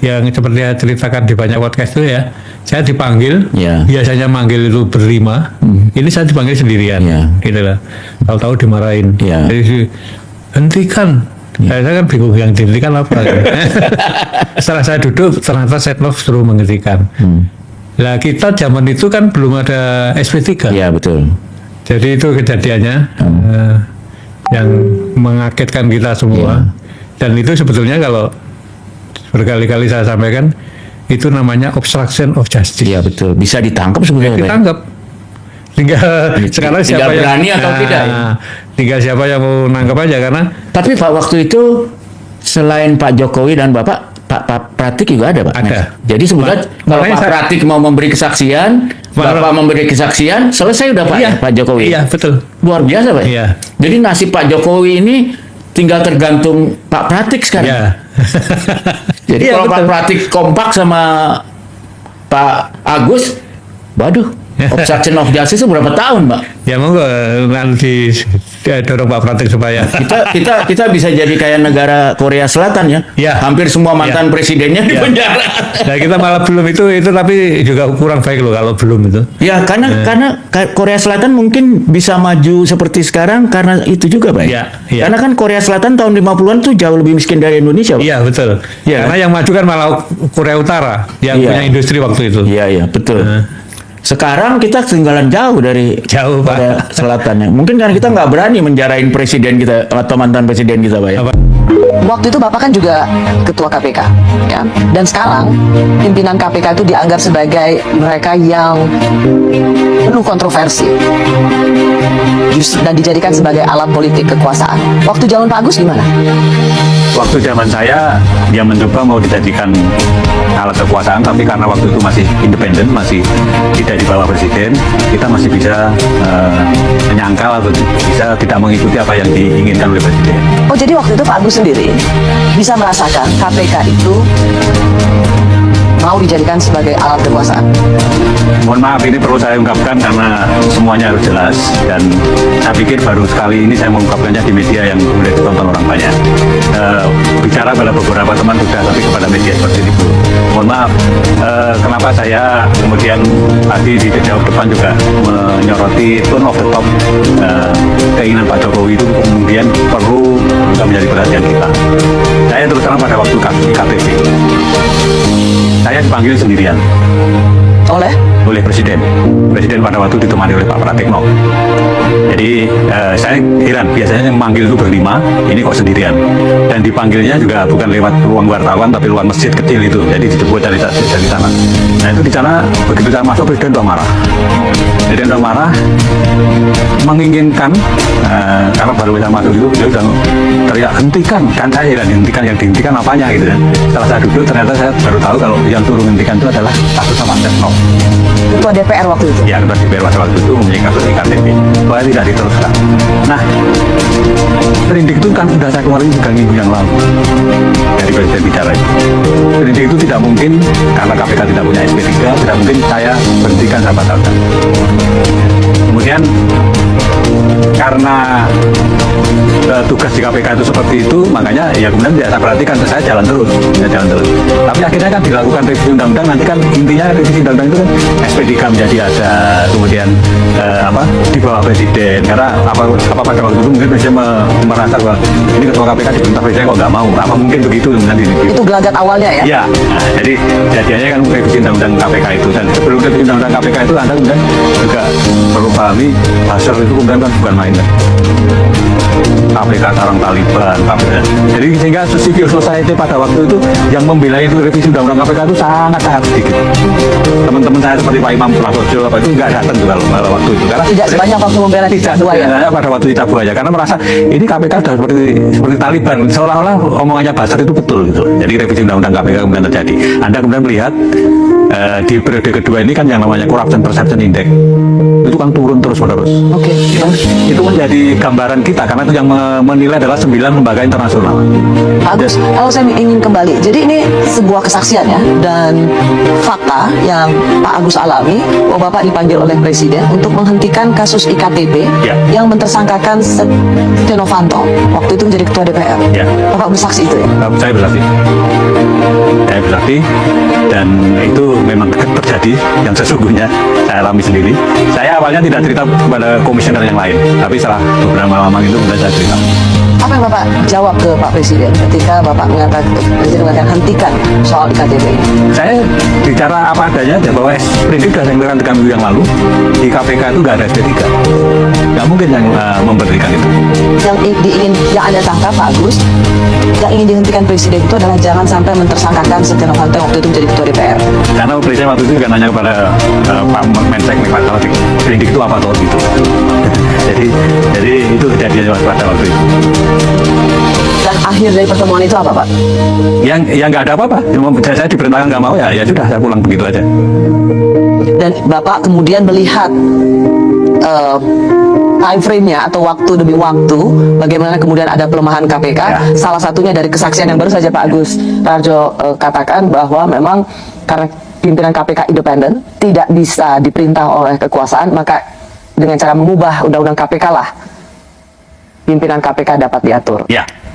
yang seperti saya ceritakan di banyak podcast itu ya, saya dipanggil, Ya. biasanya manggil itu berlima, ini saya dipanggil sendirian, Ya. gitu lah. Tahu-tahu dimarahin, Ya. jadi hentikan. Saya kan bingung yang dihentikan apa. Setelah saya duduk, ternyata Setnov suruh menghentikan. Nah kita zaman itu kan belum ada SP3. Ya, betul. Jadi itu kejadiannya yang mengagetkan kita semua. Dan itu sebetulnya kalau berkali-kali saya sampaikan, itu namanya obstruction of justice. Iya, betul. Bisa ditangkap sebenarnya, Pak. Ditangkap. Tinggal sekarang tinggal siapa berani yang, atau tidak, ya? Tinggal siapa yang mau nangkap aja, karena Tapi Pak, waktu itu selain Pak Jokowi dan Pak Pratik juga ada, Pak. Ada. Jadi sebenarnya kalau makanya Pak Pratik mau memberi kesaksian, Bapak memberi kesaksian, selesai udah Pak, iya, Pak Jokowi. Iya, betul. Luar biasa, Pak. Iya. Jadi nasib Pak Jokowi ini tinggal tergantung Pak Pratik sekarang. Iya. Jadi Iya, kalau Pak betul. Pratik kompak sama Pak Agus, waduh, obstruction of justice itu berapa tahun, Pak? Ya monggo nanti dorong Pak Pratik supaya Kita bisa jadi kayak negara Korea Selatan ya. Ya. Hampir semua mantan presidennya di Ya. penjara. Nah kita malah belum itu tapi juga kurang baik loh kalau belum itu. Ya, karena Korea Selatan mungkin bisa maju seperti sekarang karena itu juga, Pak. Ya, ya. Karena kan Korea Selatan tahun 50-an tuh jauh lebih miskin dari Indonesia, Pak. Iya betul. Ya. Karena yang maju kan malah Korea Utara yang Iya. punya industri waktu itu. Iya, betul. Sekarang kita ketinggalan jauh dari Jauh, Pak. Korea Selatan ya. Mungkin karena kita nggak berani menjarain presiden kita atau mantan presiden kita, Pak. Ya. Apa? Waktu itu Bapak kan juga ketua KPK, ya. Dan sekarang pimpinan KPK itu dianggap sebagai mereka yang penuh kontroversi, dan dijadikan sebagai alat politik kekuasaan. Waktu zaman Pak Agus gimana? Waktu zaman saya, dia mencoba mau dijadikan alat kekuasaan, tapi karena waktu itu masih independen, masih tidak di bawah presiden, kita masih bisa menyangkal atau bisa tidak mengikuti apa yang diinginkan oleh presiden. Oh, jadi waktu itu Pak Agus sendiri bisa merasakan KPK itu mau dijadikan sebagai alat kekuasaan. Mohon maaf, ini perlu saya ungkapkan karena semuanya harus jelas, dan saya pikir baru sekali ini saya mengungkapkannya di media yang boleh ditonton orang banyak. Bicara pada beberapa teman sudah, tapi kepada media seperti itu mohon maaf. Kenapa saya kemudian tadi di jawab depan juga menyoroti tone of the top, keinginan Pak Jokowi itu kemudian perlu juga menjadi perhatian kita. Saya terus terang pada waktu KTP saya dipanggil sendirian oleh presiden pada waktu ditemani oleh Pak Pratikno. Jadi saya heran, biasanya yang manggil itu berlima, ini kok sendirian. Dan dipanggilnya juga bukan lewat ruang wartawan, tapi ruang masjid kecil itu. Jadi dijemput dari sana. Nah itu di sana begitu saya masuk, presiden udah marah. Presiden udah marah, menginginkan kalau baru bisa masuk itu dia udah teriak hentikan. Kan saya heran, hentikan, yang dihentikan apanya gitu kan. Setelah saya duduk ternyata saya baru tahu kalau yang suruh hentikan itu adalah kasus sama Setnov. Ketua DPR waktu itu. Ya, ketua DPR waktu itu mempunyai kasus iktp, supaya tidak diteruskan. Nah, sprindik itu kan sudah saya keluarin 3 minggu yang lalu dari presiden bicara itu. Sprindik itu tidak mungkin karena KPK tidak punya SP3, tidak mungkin saya berhentikan sampai tahun. Kemudian karena tugas di KPK itu seperti itu, makanya ya kemudian saya perhatikan, saya jalan terus. Tapi akhirnya kan dilakukan revisi undang-undang, nanti kan intinya revisi undang-undang itu kan SP3 menjadi ada, kemudian di bawah presiden. Karena apa pada waktu itu mungkin presiden merasa bahwa ini ketua KPK dibentak presiden kok nggak mau, apa mungkin begitu nanti. Itu gelagat awalnya ya? Ya, nah, jadi jadinya kan revisi undang-undang KPK itu, dan sebelum revisi undang-undang KPK itu Anda kemudian juga perlu pahami hasil itu kemudian kan bukan main. KPK sarang Taliban, KPK. Jadi sehingga civil society pada waktu itu yang membela itu revisi undang-undang KPK itu sangat sedikit. Teman-teman saya seperti Pak Imam Prasojo itu nggak datang juga pada waktu itu, karena Tidak sebanyak waktu membela tidak buaya. pada waktu Cicak Buaya, karena merasa ini KPK sudah seperti Taliban, seolah-olah omongannya Basar itu betul gitu. Jadi revisi undang-undang KPK kemudian terjadi. Anda kemudian melihat di periode kedua ini kan yang namanya corruption perception index itu kan turun terus-menerus. Oke. Itu menjadi gambaran kita, karena itu yang menilai adalah 9 lembaga internasional. Pak Agus, kalau saya ingin kembali, jadi ini sebuah kesaksian ya, dan fakta yang Pak Agus alami, bahwa Bapak dipanggil oleh Presiden untuk menghentikan kasus IKTP Ya. yang mentersangkakan Setia Novanto, waktu itu menjadi Ketua DPR. Ya. Bapak bersaksi itu ya? Saya bersaksi. KTP, dan itu memang terjadi yang sesungguhnya saya alami sendiri. Saya awalnya tidak cerita kepada komisioner yang lain, tapi setelah beberapa lama itu sudah saya cerita. Apa yang Bapak jawab ke Pak Presiden ketika Bapak Presiden mengatakan hentikan soal IKTP ini? Saya bicara apa adanya aja, bahwa sprindik sudah saya keluarkan 3 minggu yang lalu. Di KPK itu nggak ada SP3. Nggak mungkin yang memberikan itu. Yang Anda tangkap Pak Agus, yang ingin dihentikan Presiden itu adalah jangan sampai mentersangkakan Setia Novanto yang waktu itu menjadi Ketua DPR. Karena Presiden waktu itu juga nanya kepada Pak Mensek, Pak Taufik, sprindik itu apa tuh gitu. jadi itu kejadian pada waktu itu. Dan akhir dari pertemuan itu apa Pak? Yang nggak ada apa-apa. Saya diperintahkan nggak mau, ya sudah saya pulang begitu aja. Dan Bapak kemudian melihat time frame-nya atau waktu demi waktu bagaimana kemudian ada pelemahan KPK, salah satunya dari kesaksian yang baru saja Pak Agus Raharjo katakan bahwa memang karena pimpinan KPK independen, tidak bisa diperintah oleh kekuasaan, maka dengan cara mengubah undang-undang KPK lah pimpinan KPK dapat diatur.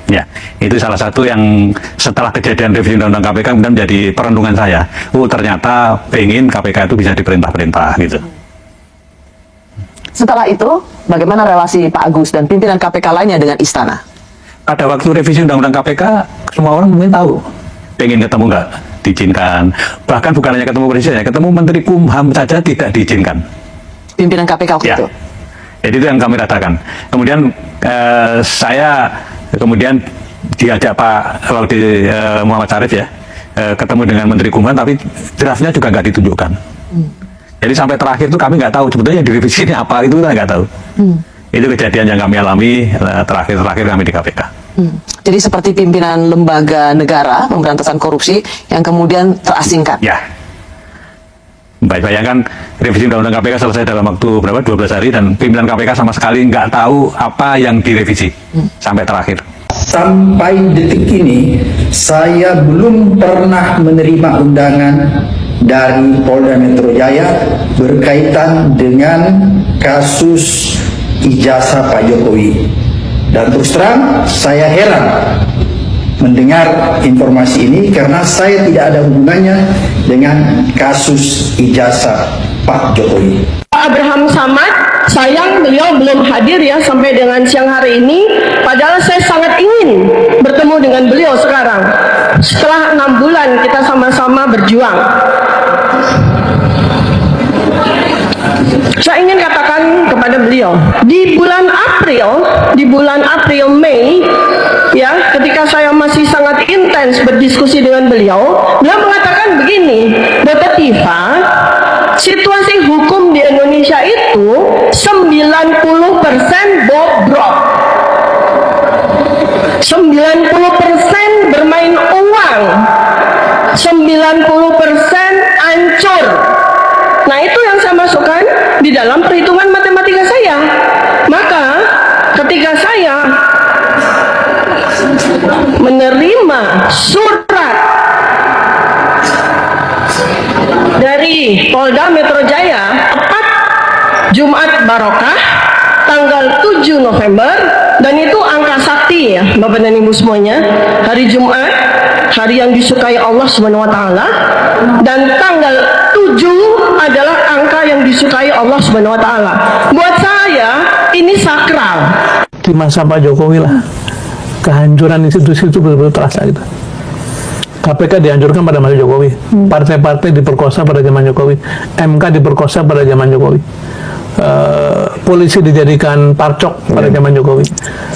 Ya, itu salah satu yang setelah kejadian revisi undang-undang KPK kemudian menjadi perenungan saya. Ternyata pengen KPK itu bisa diperintah-perintah gitu. Setelah itu, bagaimana relasi Pak Agus dan pimpinan KPK lainnya dengan istana? Pada waktu revisi undang-undang KPK, semua orang mungkin tahu. Pengen ketemu nggak diizinkan. Bahkan bukan hanya ketemu presiden, ketemu Menteri Kumham saja tidak diizinkan. Pimpinan KPK waktu itu? Jadi itu yang kami ratakan. Kemudian saya kemudian diajak Pak Laude Muhammad Syarif ya, ketemu dengan Menteri Kumham, tapi draftnya juga nggak ditunjukkan. Jadi sampai terakhir itu kami nggak tahu sebetulnya yang direvisi ini apa, itu kita nggak tahu. Itu kejadian yang kami alami terakhir kami di KPK. Jadi seperti pimpinan lembaga negara pemberantasan korupsi yang kemudian terasingkan. Ya. Bayangkan revisi undang-undang KPK selesai dalam waktu berapa? 12 hari dan pimpinan KPK sama sekali nggak tahu apa yang direvisi sampai terakhir. Sampai detik ini saya belum pernah menerima undangan dari Polda Metro Jaya berkaitan dengan kasus ijazah Pak Jokowi. Dan terus terang saya heran mendengar informasi ini karena saya tidak ada hubungannya dengan kasus ijazah Pak Jokowi. Abraham Samad, sayang beliau belum hadir ya sampai dengan siang hari ini, padahal saya sangat ingin bertemu dengan beliau sekarang setelah 6 bulan kita sama-sama berjuang. Saya ingin katakan kepada beliau, di bulan April, Mei, ya, ketika saya masih sangat intens berdiskusi dengan beliau mengatakan begini, Dr. Tifa, situasi hukum di Indonesia itu 90% bobrok, 90% bermain uang, 90% hancur. Nah, itu yang saya masukkan di dalam perhitungan matematika saya. Maka ketika saya menerima surat dari Polda Metro Jaya tepat Jumat Barokah tanggal 7 November, dan itu angka sakti ya Bapak dan Ibu semuanya, hari Jumat, hari yang disukai Allah Subhanahu wa taala, dan tanggal 7 adalah angka yang disukai Allah Subhanahu wa taala. Buat saya ini sakral. Di masa Pak Jokowi lah kehancuran institusi itu betul-betul terasa gitu. KPK dihancurkan pada masa Jokowi, partai-partai diperkosa pada zaman Jokowi, MK diperkosa pada zaman Jokowi, polisi dijadikan parcok pada zaman Jokowi.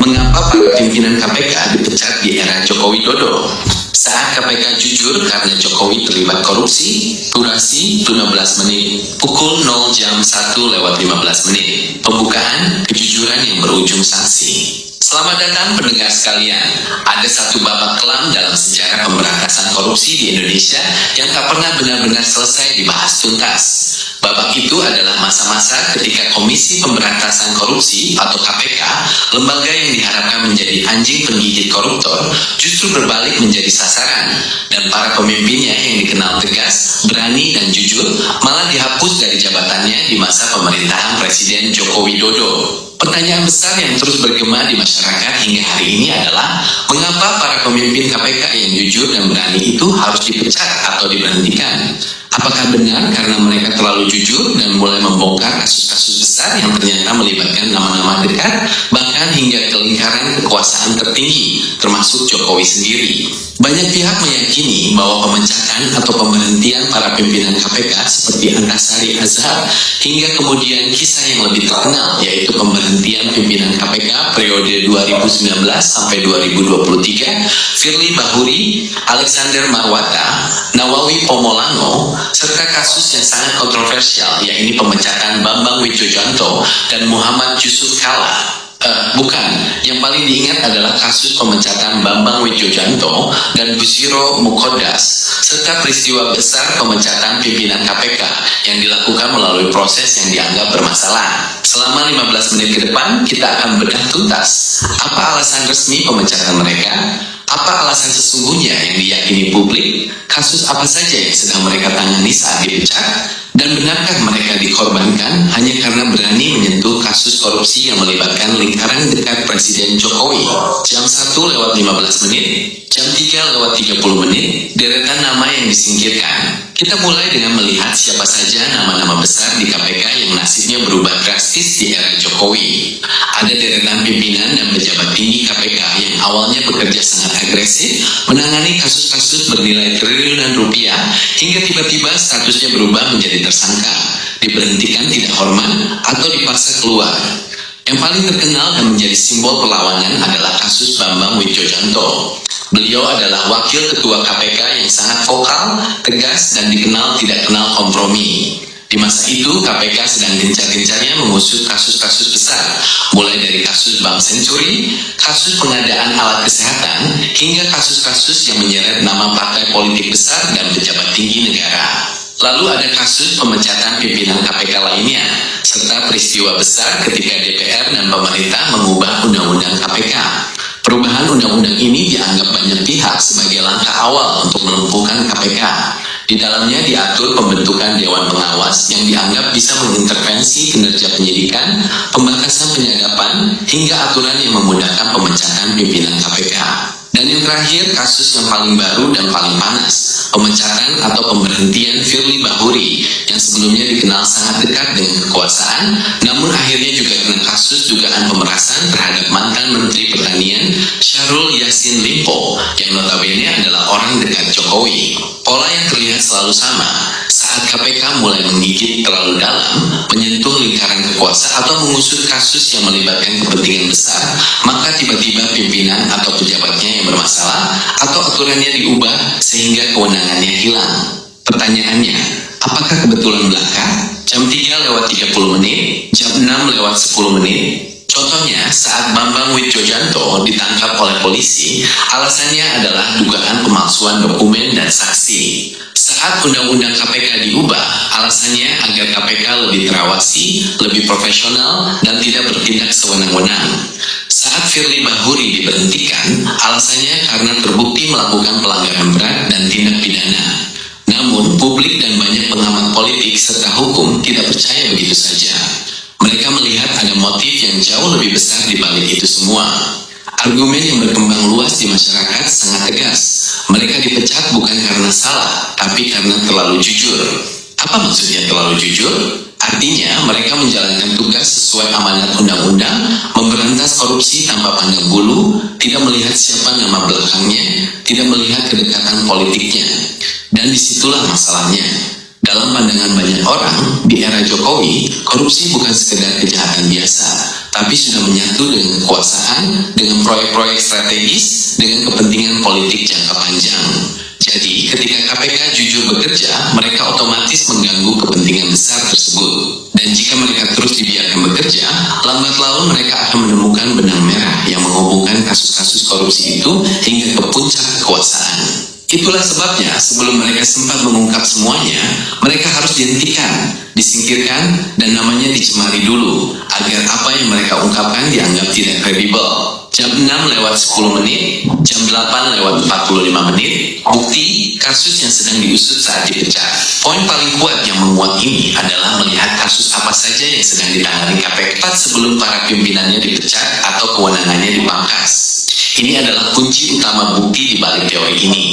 Mengapa para pimpinan KPK dipecat di era Joko Widodo? Saat KPK jujur karena Jokowi terlibat korupsi, durasi 15 menit, pukul 0 jam 1:15 menit. Pembukaan kejujuran yang berujung sanksi. Selamat datang pendengar sekalian. Ada satu babak kelam dalam sejarah pemberantasan korupsi di Indonesia yang tak pernah benar-benar selesai dibahas tuntas. Babak itu adalah masa-masa ketika Komisi Pemberantasan Korupsi atau KPK, lembaga yang diharapkan menjadi anjing penggigit koruptor, justru berbalik menjadi sasaran, dan para pemimpinnya yang dikenal tegas, berani, dan jujur malah dihapus dari jabatannya di masa pemerintahan Presiden Joko Widodo. Pertanyaan besar yang terus bergema di masyarakat hingga hari ini adalah mengapa para pemimpin KPK yang jujur dan berani itu harus dipecat atau diberhentikan? Apakah benar karena mereka terlalu jujur dan mulai membongkar kasus-kasus besar yang ternyata melibatkan nama-nama dekat, bahkan hingga ke lingkaran kekuasaan tertinggi, termasuk Jokowi sendiri? Banyak pihak meyakini bahwa pemecatan atau pemberhentian para pimpinan KPK seperti Antasari Azhar hingga kemudian kisah yang lebih terkenal yaitu pemberhentian pimpinan KPK periode 2019 sampai 2023, Firly Bahuri, Alexander Marwata, Nawawi Pomolango, serta kasus yang sangat kontroversial yaitu pemecatan Bambang Wijojanto dan Muhammad Yusuf Kalla. Yang paling diingat adalah kasus pemecatan Bambang Wijojanto dan Bushiro Mukodas serta peristiwa besar pemecatan pimpinan KPK yang dilakukan melalui proses yang dianggap bermasalah. Selama 15 menit ke depan kita akan bedah tuntas apa alasan resmi pemecatan mereka, apa alasan sesungguhnya yang diyakini publik, kasus apa saja yang sedang mereka tangani saat dipecat, dan benarkah mereka dikorbankan hanya karena berani menyentuh kasus korupsi yang melibatkan lingkaran dekat Presiden Jokowi? Jam 1:15 menit, jam 3:30 menit, deretan nama yang disingkirkan. Kita mulai dengan melihat siapa saja nama-nama besar di KPK yang nasibnya berubah drastis di era Jokowi. Ada deretan pimpinan dan pejabat tinggi KPK yang awalnya bekerja sangat agresif, menangani kasus-kasus bernilai triliunan rupiah, hingga tiba-tiba statusnya berubah menjadi tersangka, diberhentikan tidak hormat, atau dipaksa keluar. Yang paling terkenal dan menjadi simbol perlawanan adalah kasus Bambang Wijojanto. Beliau adalah wakil ketua KPK yang sangat vokal, tegas, dan dikenal tidak kenal kompromi. Di masa itu, KPK sedang gencar-gencarnya mengusut kasus-kasus besar, mulai dari kasus Bank Senturi, kasus pengadaan alat kesehatan, hingga kasus-kasus yang menyeret nama partai politik besar dan pejabat tinggi negara. Lalu ada kasus pemecatan pimpinan KPK lainnya, serta peristiwa besar ketika DPR dan pemerintah mengubah undang-undang KPK. Perubahan undang-undang ini dianggap banyak pihak sebagai langkah awal untuk melumpuhkan KPK. Di dalamnya diatur pembentukan Dewan Pengawas yang dianggap bisa mengintervensi kinerja penyidikan, pembatasan penyadapan, hingga aturan yang memudahkan pemecatan pimpinan KPK. Dan yang terakhir, kasus yang paling baru dan paling panas, pemecatan atau pemberhentian Firly Bahuri yang sebelumnya dikenal sangat dekat dengan kekuasaan, namun akhirnya juga kena kasus dugaan pemerasan terhadap mantan Menteri Pertanian Syahrul Yassin Limpo yang notabene adalah orang dekat Jokowi. Pola yang terlihat selalu sama, saat KPK mulai menggigit terlalu dalam, menyentuh lingkaran kekuasaan atau mengusut kasus yang melibatkan kepentingan besar, maka tiba-tiba pimpinan atau pejabatnya yang bermasalah atau aturannya diubah sehingga kewenangannya hilang. Pertanyaannya, apakah kebetulan belaka? Jam 3:30 menit, jam 6:10 menit. Contohnya, saat Bambang Wijojanto ditangkap oleh polisi, alasannya adalah dugaan pemalsuan dokumen dan saksi. Saat Undang-Undang KPK diubah, alasannya agar KPK lebih terawasi, lebih profesional, dan tidak bertindak sewenang-wenang. Saat Firly Bahuri diberhentikan, alasannya karena terbukti melakukan pelanggaran berat dan tindak pidana. Namun, publik dan banyak pengamat politik serta hukum tidak percaya begitu saja. Mereka melihat ada motif yang jauh lebih besar di balik itu semua. Argumen yang berkembang luas di masyarakat sangat tegas. Mereka dipecat bukan karena salah, tapi karena terlalu jujur. Apa maksudnya terlalu jujur? Artinya, mereka menjalankan tugas sesuai amanat undang-undang, memberantas korupsi tanpa pandang bulu, tidak melihat siapa nama belakangnya, tidak melihat kedekatan politiknya. Dan disitulah masalahnya. Dalam pandangan banyak orang, di era Jokowi, korupsi bukan sekedar kejahatan biasa, tapi sudah menyatu dengan kekuasaan, dengan proyek-proyek strategis, dengan kepentingan politik jangka panjang. Jadi, ketika KPK jujur bekerja, mereka otomatis mengganggu kepentingan besar tersebut. Dan jika mereka terus dibiarkan bekerja, lambat laun mereka akan menemukan benang merah yang menghubungkan kasus-kasus korupsi itu hingga ke puncak kekuasaan. Itulah sebabnya sebelum mereka sempat mengungkap semuanya, mereka harus dihentikan, disingkirkan, dan namanya dicemari dulu, agar apa yang mereka ungkapkan dianggap tidak kredibel. jam 6:10, jam 8:45, bukti kasus yang sedang diusut saat dipecat. Poin paling kuat yang menguat ini adalah melihat kasus apa saja yang sedang ditangani KPK sebelum para pimpinannya dipecat atau kewenangannya dipangkas. Ini adalah kunci utama bukti di balik teori ini.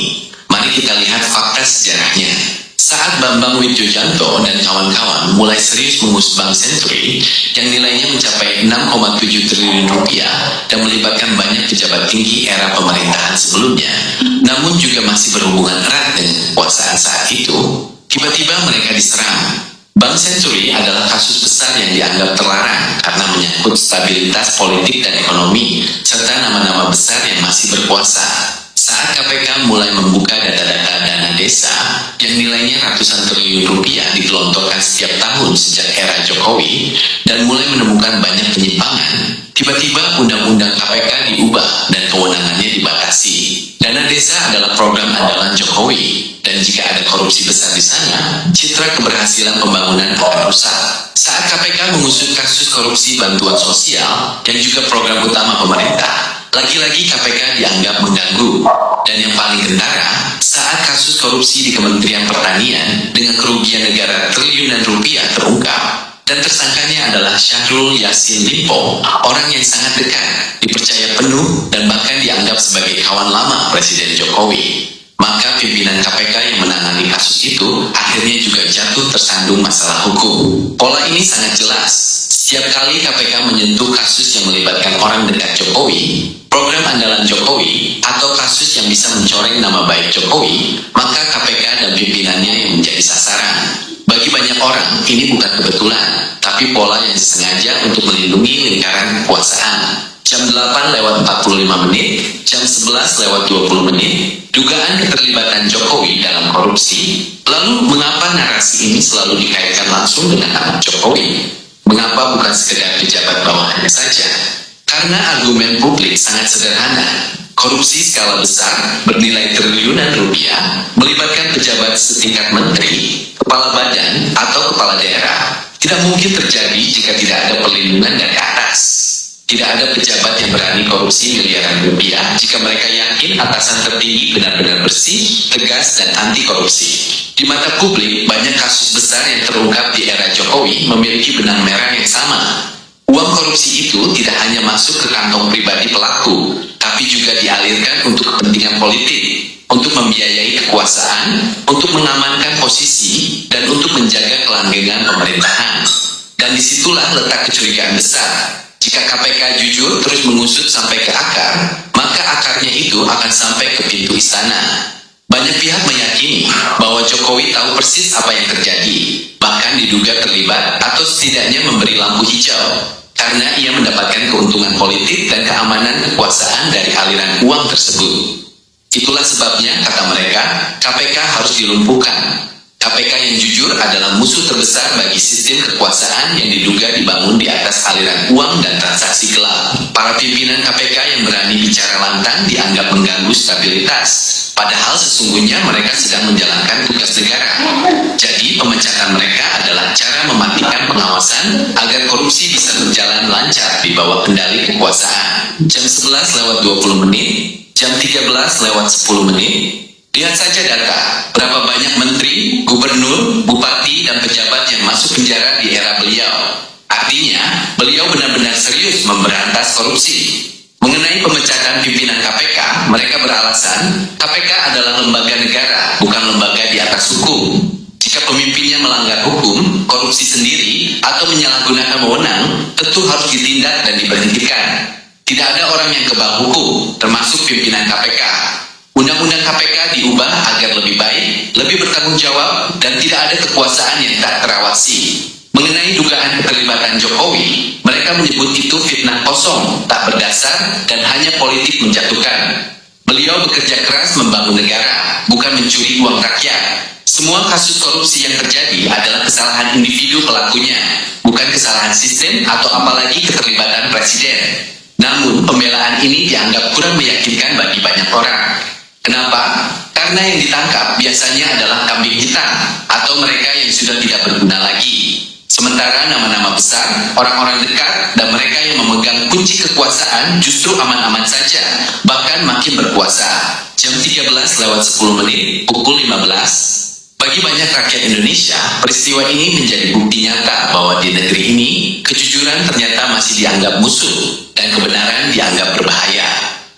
Mari kita lihat fakta sejarahnya. Saat Bambang Widjojanto dan kawan-kawan mulai serius mengurus Bank Senturi yang nilainya mencapai 6,7 triliun rupiah dan melibatkan banyak pejabat tinggi era pemerintahan sebelumnya, namun juga masih berhubungan erat dengan kekuasaan saat itu, tiba-tiba mereka diserang. Bank Senturi adalah kasus besar yang dianggap terlarang karena menyangkut stabilitas politik dan ekonomi serta nama-nama besar yang masih berkuasa. Saat KPK mulai membuka data-data dana desa yang nilainya ratusan triliun rupiah digelontorkan setiap tahun sejak era Jokowi dan mulai menemukan banyak penyimpangan, tiba-tiba undang-undang KPK diubah dan kewenangannya dibatasi. Dana desa adalah program andalan Jokowi dan jika ada korupsi besar di sana, citra keberhasilan pembangunan akan rusak. Saat KPK mengusut kasus korupsi bantuan sosial yang juga program utama pemerintah, lagi-lagi KPK dianggap mengganggu. Dan yang paling kentara, saat kasus korupsi di Kementerian Pertanian dengan kerugian negara triliunan rupiah terungkap, dan tersangkanya adalah Syahrul Yassin Limpo, orang yang sangat dekat, dipercaya penuh, dan bahkan dianggap sebagai kawan lama Presiden Jokowi. Maka pimpinan KPK yang menangani kasus itu akhirnya juga jatuh tersandung masalah hukum. Pola ini sangat jelas. Setiap kali KPK menyentuh kasus yang melibatkan orang dekat Jokowi, program andalan Jokowi, atau kasus yang bisa mencoreng nama baik Jokowi, maka KPK dan pimpinannya yang menjadi sasaran. Bagi banyak orang, ini bukan kebetulan, tapi pola yang disengaja untuk melindungi lingkaran kekuasaan. Jam 8:45, jam 11:20, dugaan keterlibatan Jokowi dalam korupsi. Lalu mengapa narasi ini selalu dikaitkan langsung dengan nama Jokowi? Mengapa bukan sekedar pejabat bawahannya saja? Karena argumen publik sangat sederhana. Korupsi skala besar bernilai triliunan rupiah melibatkan pejabat setingkat menteri, kepala badan, atau kepala daerah. Tidak mungkin terjadi jika tidak ada perlindungan dari atas. Tidak ada pejabat yang berani korupsi miliaran rupiah jika mereka yakin atasan tertinggi benar-benar bersih, tegas, dan anti korupsi. Di mata publik, banyak kasus besar yang terungkap di era Jokowi memiliki benang merah yang sama. Uang korupsi itu tidak hanya masuk ke kantong pribadi pelaku, tapi juga dialirkan untuk kepentingan politik, untuk membiayai kekuasaan, untuk mengamankan posisi, dan untuk menjaga kelanggengan pemerintahan. Dan disitulah letak kecurigaan besar. Jika KPK jujur terus mengusut sampai ke akar, maka akarnya itu akan sampai ke pintu istana. Banyak pihak meyakini bahwa Jokowi tahu persis apa yang terjadi, bahkan diduga terlibat atau setidaknya memberi lampu hijau, karena ia mendapatkan keuntungan politik dan keamanan kekuasaan dari aliran uang tersebut. Itulah sebabnya, kata mereka, KPK harus dilumpuhkan. KPK yang jujur adalah musuh terbesar bagi sistem kekuasaan yang diduga dibangun di atas aliran uang dan transaksi gelap. Para pimpinan KPK yang berani bicara lantang dianggap mengganggu stabilitas, padahal sesungguhnya mereka sedang menjalankan tugas negara. Jadi pemecatan mereka adalah cara mematikan pengawasan agar korupsi bisa berjalan lancar di bawah kendali kekuasaan. Jam 11:20, jam 13:10. Lihat saja data, berapa banyak menteri, gubernur, bupati, dan pejabat yang masuk penjara di era beliau. Artinya, beliau benar-benar serius memberantas korupsi. Mengenai pemecatan pimpinan KPK, mereka beralasan, KPK adalah lembaga negara, bukan lembaga di atas hukum. Jika pemimpinnya melanggar hukum, korupsi sendiri, atau menyalahgunakan wewenang, tentu harus ditindak dan diberhentikan. Tidak ada orang yang kebal hukum, termasuk pimpinan KPK. Undang-undang KPK diubah agar lebih baik, lebih bertanggung jawab, dan tidak ada kekuasaan yang tak terawasi. Mengenai dugaan keterlibatan Jokowi, mereka menyebut itu fitnah kosong, tak berdasar, dan hanya politik menjatuhkan. Beliau bekerja keras membangun negara, bukan mencuri uang rakyat. Semua kasus korupsi yang terjadi adalah kesalahan individu pelakunya, bukan kesalahan sistem atau apalagi keterlibatan presiden. Namun, pembelaan ini dianggap kurang meyakinkan bagi banyak orang. Kenapa? Karena yang ditangkap biasanya adalah kambing hitam atau mereka yang sudah tidak berguna lagi. Sementara nama-nama besar, orang-orang dekat, dan mereka yang memegang kunci kekuasaan justru aman-aman saja, bahkan makin berkuasa. Jam 13:10, pukul 15. Bagi banyak rakyat Indonesia, peristiwa ini menjadi bukti nyata bahwa di negeri ini, kejujuran ternyata masih dianggap musuh, dan kebenaran dianggap berbahaya.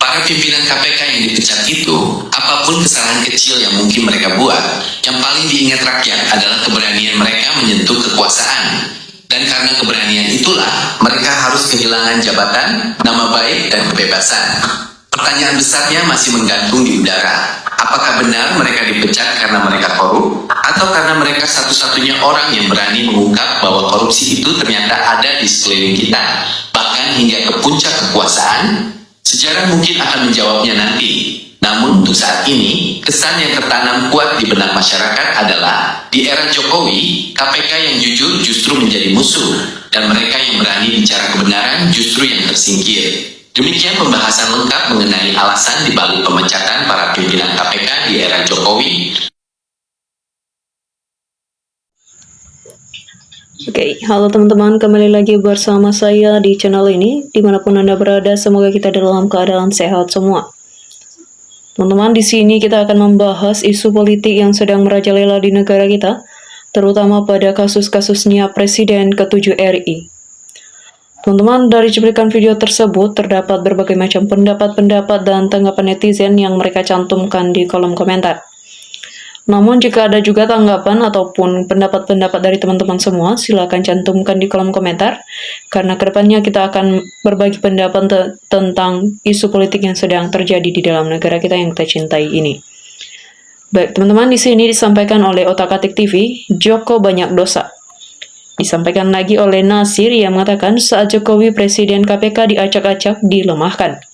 Para pimpinan KPK yang dipecat itu, apapun kesalahan kecil yang mungkin mereka buat, yang paling diingat rakyat adalah keberanian mereka menyentuh kekuasaan. Dan karena keberanian itulah, mereka harus kehilangan jabatan, nama baik, dan kebebasan. Pertanyaan besarnya masih menggantung di udara. Apakah benar mereka dipecat karena mereka korup? Atau karena mereka satu-satunya orang yang berani mengungkap bahwa korupsi itu ternyata ada di sekeliling kita, bahkan hingga ke puncak kekuasaan? Sejarah mungkin akan menjawabnya nanti. Namun untuk saat ini, kesan yang tertanam kuat di benak masyarakat adalah di era Jokowi, KPK yang jujur justru menjadi musuh, dan mereka yang berani bicara kebenaran justru yang tersingkir. Demikian pembahasan lengkap mengenai alasan dibalik pemecatan para pimpinan KPK di era Jokowi. Oke, halo teman-teman, kembali lagi bersama saya di channel ini. Dimanapun Anda berada, semoga kita dalam keadaan sehat semua. Teman-teman, di sini kita akan membahas isu politik yang sedang merajalela di negara kita, terutama pada kasus-kasusnya Presiden ke-7 RI. Teman-teman, dari cuplikan video tersebut terdapat berbagai macam pendapat-pendapat dan tanggapan netizen yang mereka cantumkan di kolom komentar. Namun jika ada juga tanggapan ataupun pendapat-pendapat dari teman-teman semua, silakan cantumkan di kolom komentar, karena kedepannya kita akan berbagi pendapat tentang isu politik yang sedang terjadi di dalam negara kita yang kita cintai ini. Baik teman-teman, di sini disampaikan oleh Otak-Atik TV, Joko banyak dosa. Disampaikan lagi oleh Nasir yang mengatakan saat Jokowi Presiden KPK diacak-acak dilemahkan.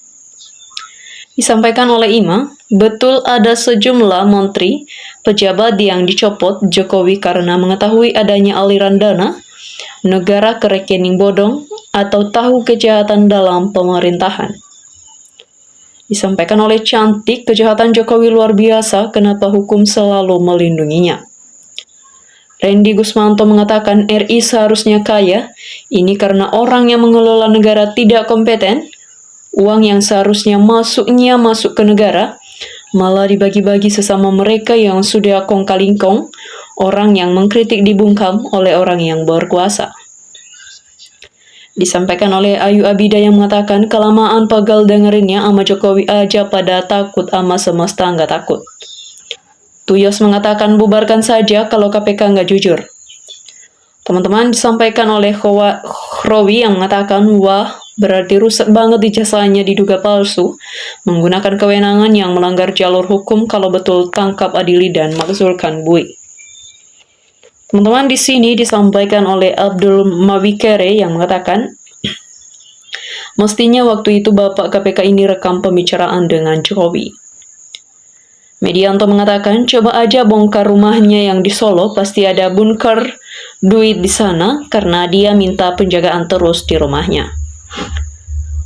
Disampaikan oleh Ima, betul ada sejumlah menteri, pejabat yang dicopot Jokowi karena mengetahui adanya aliran dana negara ke rekening bodong atau tahu kejahatan dalam pemerintahan. Disampaikan oleh Cantik, kejahatan Jokowi luar biasa, kenapa hukum selalu melindunginya. Randy Gusmanto mengatakan RI seharusnya kaya, ini karena orang yang mengelola negara tidak kompeten. Uang yang seharusnya masuk ke negara, malah dibagi-bagi sesama mereka yang sudah kong-kalingkong, orang yang mengkritik dibungkam oleh orang yang berkuasa. Disampaikan oleh Ayu Abida yang mengatakan, kelamaan pagal dengerinnya ama Jokowi aja pada takut ama semesta nggak takut. Tuyos mengatakan bubarkan saja kalau KPK nggak jujur. Teman-teman, disampaikan oleh Rowi yang mengatakan, wah, berarti rusak banget ijazahnya diduga palsu, menggunakan kewenangan yang melanggar jalur hukum kalau betul tangkap adili dan makzulkan bui. Teman-teman, di sini disampaikan oleh Abdul Mawikere yang mengatakan, mestinya waktu itu Bapak KPK ini rekam pembicaraan dengan Jokowi. Medianto mengatakan, coba aja bongkar rumahnya yang di Solo, pasti ada bunker duit di sana karena dia minta penjagaan terus di rumahnya.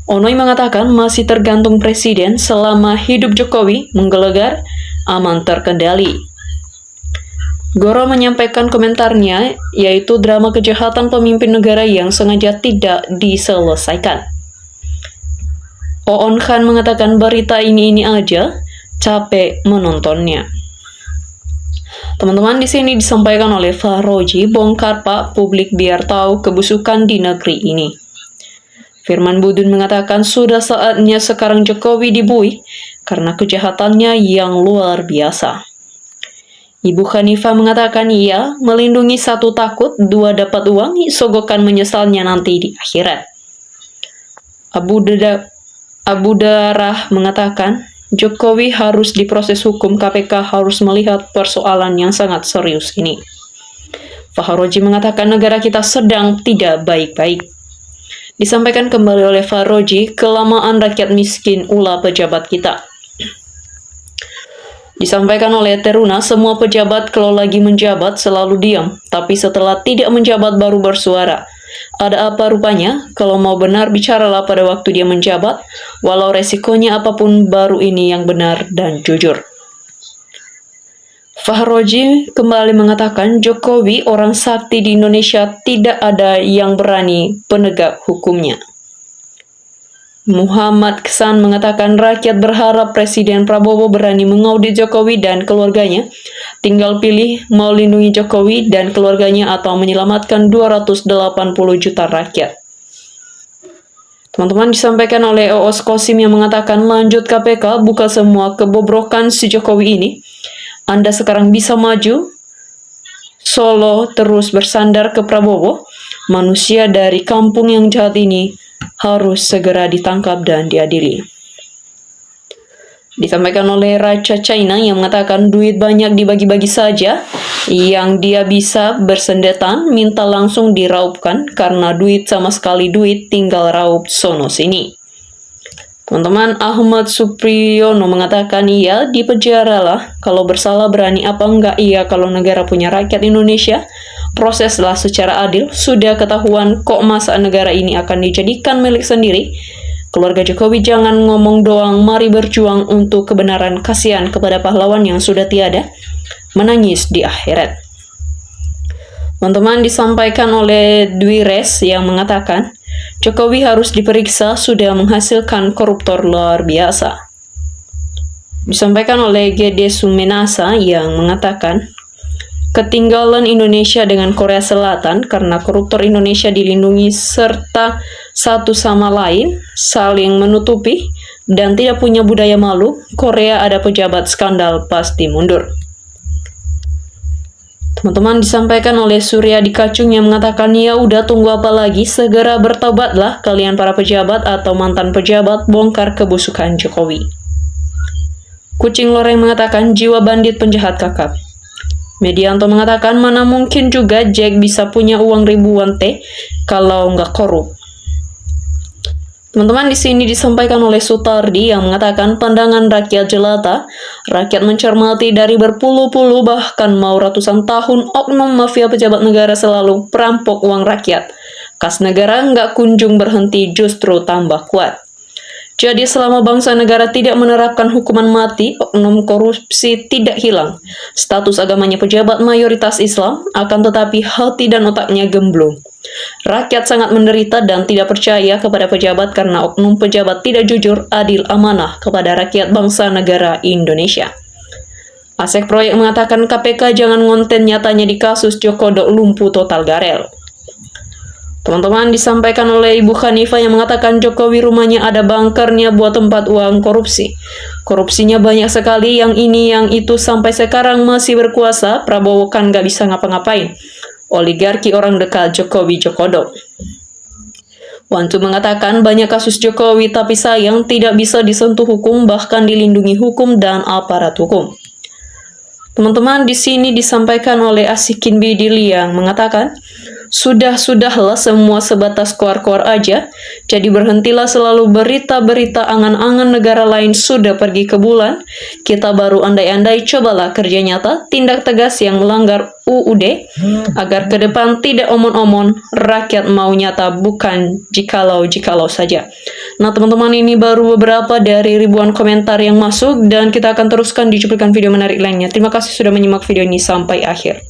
Onoy mengatakan masih tergantung presiden, selama hidup Jokowi menggelegar, aman terkendali. Goro menyampaikan komentarnya, yaitu drama kejahatan pemimpin negara yang sengaja tidak diselesaikan. Oon Khan mengatakan berita ini aja, capek menontonnya. Teman-teman, di sini disampaikan oleh Fahroji, bongkar Pak, publik biar tahu kebusukan di negeri ini. Firman Budun mengatakan sudah saatnya sekarang Jokowi dibui karena kejahatannya yang luar biasa. Ibu Hanifah mengatakan iya, melindungi satu takut, dua dapat uang, sogokan menyesalnya nanti di akhirat. Abu Darah mengatakan Jokowi harus diproses hukum, KPK harus melihat persoalan yang sangat serius ini. Fahroji mengatakan negara kita sedang tidak baik-baik. Disampaikan kembali oleh Fahroji, kelamaan rakyat miskin ulah pejabat kita. Disampaikan oleh Teruna, semua pejabat kalau lagi menjabat selalu diam, tapi setelah tidak menjabat baru bersuara. Ada apa rupanya? Kalau mau benar bicaralah pada waktu dia menjabat, walau resikonya apapun baru ini yang benar dan jujur. Fahroji kembali mengatakan Jokowi orang sakti di Indonesia, tidak ada yang berani penegak hukumnya. Muhammad Kesan mengatakan rakyat berharap Presiden Prabowo berani mengaudit Jokowi dan keluarganya. Tinggal pilih mau lindungi Jokowi dan keluarganya atau menyelamatkan 280 juta rakyat. Teman-teman, disampaikan oleh Oos Kosim yang mengatakan lanjut KPK buka semua kebobrokan si Jokowi ini. Anda sekarang bisa maju. Solo terus bersandar ke Prabowo. Manusia dari kampung yang jahat ini harus segera ditangkap dan diadili. Disampaikan oleh Raja China yang mengatakan duit banyak dibagi-bagi saja, yang dia bisa bersendetan minta langsung diraupkan karena duit sama sekali duit tinggal raup sono sini. Teman-teman, Ahmad Supriyono mengatakan iya dipenjaralah, kalau bersalah berani apa enggak iya, kalau negara punya rakyat Indonesia proseslah secara adil, sudah ketahuan kok masa negara ini akan dijadikan milik sendiri. Keluarga Jokowi jangan ngomong doang, mari berjuang untuk kebenaran, kasihan kepada pahlawan yang sudah tiada, menangis di akhirat. Teman-teman, disampaikan oleh Dwi Res yang mengatakan Jokowi harus diperiksa, sudah menghasilkan koruptor luar biasa. Disampaikan oleh GD Sumenasa yang mengatakan ketinggalan Indonesia dengan Korea Selatan karena koruptor Indonesia dilindungi serta satu sama lain saling menutupi dan tidak punya budaya malu. Korea ada pejabat skandal pasti mundur. Teman-teman, disampaikan oleh Surya Dikacung yang mengatakan ya udah tunggu apa lagi, segera bertobatlah kalian para pejabat atau mantan pejabat, bongkar kebusukan Jokowi. Kucing Loreng mengatakan jiwa bandit penjahat kakap. Medianto mengatakan mana mungkin juga Jack bisa punya uang ribuan T kalau nggak korup. Teman-teman, di sini disampaikan oleh Sutardi yang mengatakan pandangan rakyat jelata, rakyat mencermati dari berpuluh-puluh bahkan mau ratusan tahun oknum mafia pejabat negara selalu perampok uang rakyat. Kas negara nggak kunjung berhenti, justru tambah kuat. Jadi selama bangsa negara tidak menerapkan hukuman mati, oknum korupsi tidak hilang. Status agamanya pejabat mayoritas Islam, akan tetapi hati dan otaknya gemblung. Rakyat sangat menderita dan tidak percaya kepada pejabat karena oknum pejabat tidak jujur, adil, amanah kepada rakyat bangsa negara Indonesia. Asek Proyek mengatakan KPK jangan ngonten nyatanya di kasus Joko Dok lumpuh total garel. Teman-teman, disampaikan oleh Ibu Hanifah yang mengatakan Jokowi rumahnya ada bunkernya buat tempat uang korupsi. Korupsinya banyak sekali, yang ini yang itu sampai sekarang masih berkuasa. Prabowo kan gak bisa ngapa-ngapain. Oligarki orang dekat Jokowi Jokodok. Wantu mengatakan banyak kasus Jokowi tapi sayang tidak bisa disentuh hukum, bahkan dilindungi hukum dan aparat hukum. Teman-teman, di sini disampaikan oleh Asikin Bidili yang mengatakan Sudahlah semua sebatas koar-koar aja, jadi berhentilah selalu berita-berita angan-angan negara lain sudah pergi ke bulan, kita baru andai-andai, cobalah kerja nyata, tindak tegas yang melanggar UUD, agar ke depan tidak omon-omon, rakyat mau nyata bukan jikalau-jikalau saja. Nah teman-teman, ini baru beberapa dari ribuan komentar yang masuk dan kita akan teruskan di cuplikan video menarik lainnya. Terima kasih sudah menyimak video ini sampai akhir.